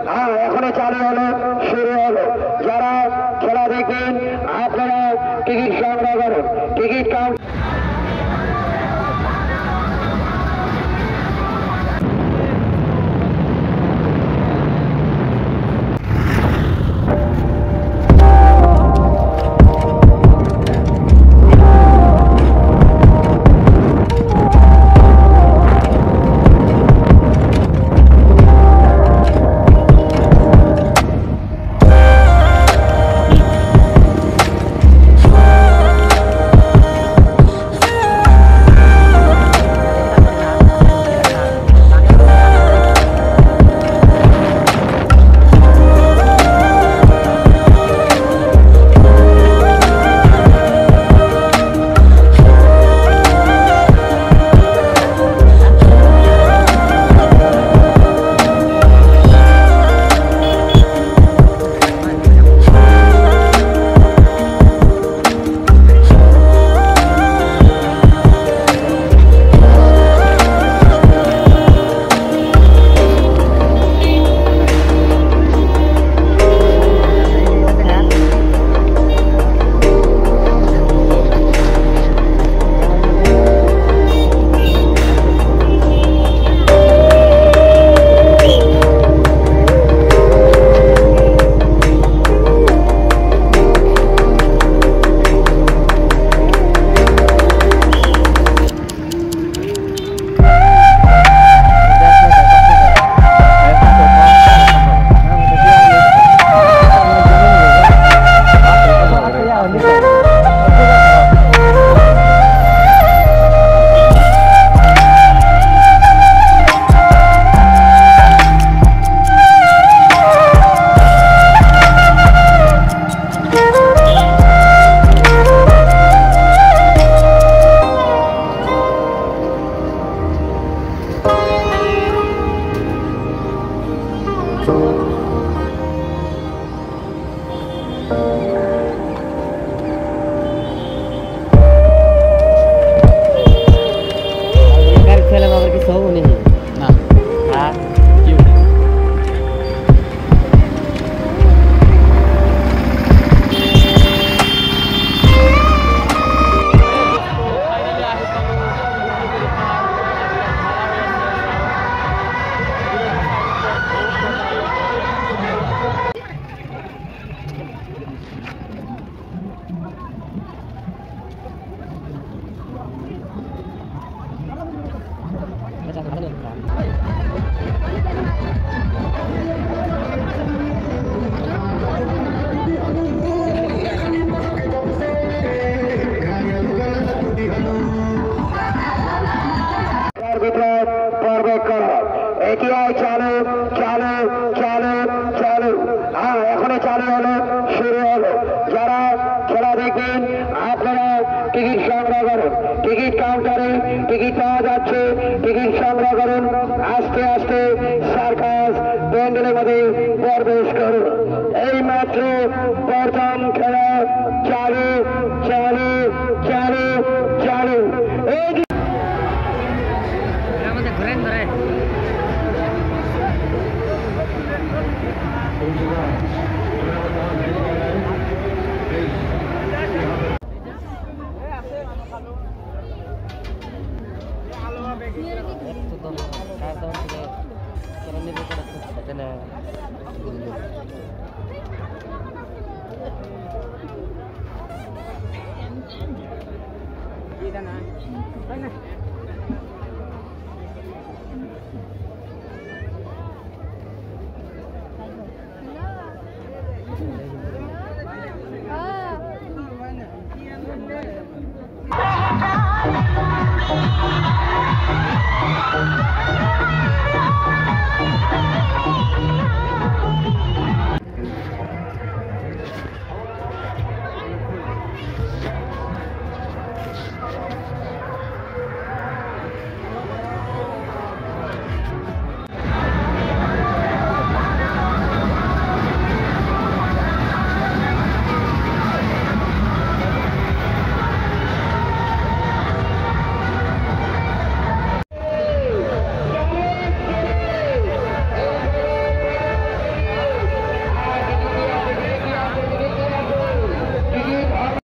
हाँ एखोनो चालू हलो शुरू हलो যারা খেলা দেখবেন আপনারা টিকিট সংগ্রহ করুন টিকিট কাউন্টার এটিআই চালু চালু চালু চালু হ্যাঁ এখনো চালু হলো শুরু হলো যারা খেলা দেখবেন আপনারা টিকিট সংগ্রহ করুন টিকিট কাউন্টারে টিকিট পাওয়া যাচ্ছে টিকিট সংগ্রহ করুন আস্তে আস্তে সার্কাস প্যান্ডেলের মধ্যে প্রবেশ করুন এই মাত্র প্রথম খেলা চালু চালু চালু চালু এই Kita na.